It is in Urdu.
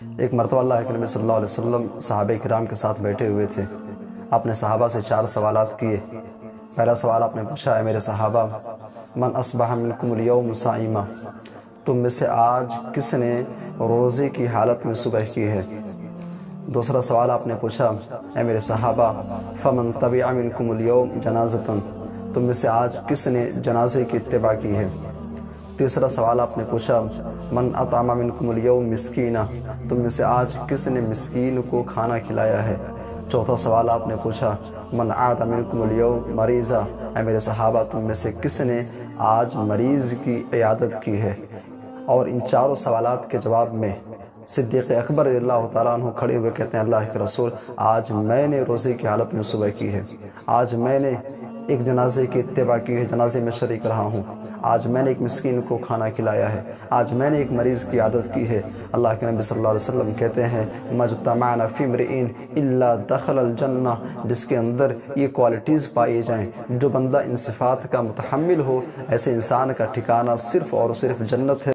ایک مرتبہ اللہ کے نبی صلی اللہ علیہ وسلم صحابہ کرام کے ساتھ بیٹھے ہوئے تھے۔ آپ نے صحابہ سے 4 سوالات کیے۔ پہلا سوال آپ نے پوچھا، اے میرے صحابہ، من اصبح منکم اليوم صائما، تم میں سے آج کس نے روزے کی حالت میں صبح کی ہے؟ دوسرا سوال آپ نے پوچھا، اے میرے صحابہ، فمن تبع منکم اليوم جنازۃ، تم میں سے آج کس نے جنازے کی اتباع کی ہے؟ تیسرا سوال آپ نے پوچھا، من اطعم منکم اليوم مسکینا، تم میں سے آج کس نے مسکین کو کھانا کھلایا ہے؟ چوتھا سوال آپ نے پوچھا، من عاد منکم اليوم مریضا، اے میرے صحابہ، تم میں سے کس نے آج مریض کی عیادت کی ہے؟ اور ان چاروں سوالات کے جواب میں صدیق اکبر رضی اللہ تعالیٰ عنہ کھڑے ہوئے کہتے ہیں، اللہ کے رسول، آج میں نے روزے کی حالت میں صبح کی ہے، آج میں نے ایک جنازے کی اتباع کی ہے، جنازے میں شریک رہا ہوں، آج میں نے ایک مسکین کو کھانا کھلایا ہے، آج میں نے ایک مریض کی عادت کی ہے۔ اللہ کے نبی صلی اللہ علیہ وسلم کہتے ہیں، مجتمعنا فی امرئ الا دخل الجنہ، جس کے اندر یہ کوالٹیز پائی جائیں، جو بندہ ان صفات کا متحمل ہو، ایسے انسان کا ٹھکانہ صرف اور صرف جنت ہے۔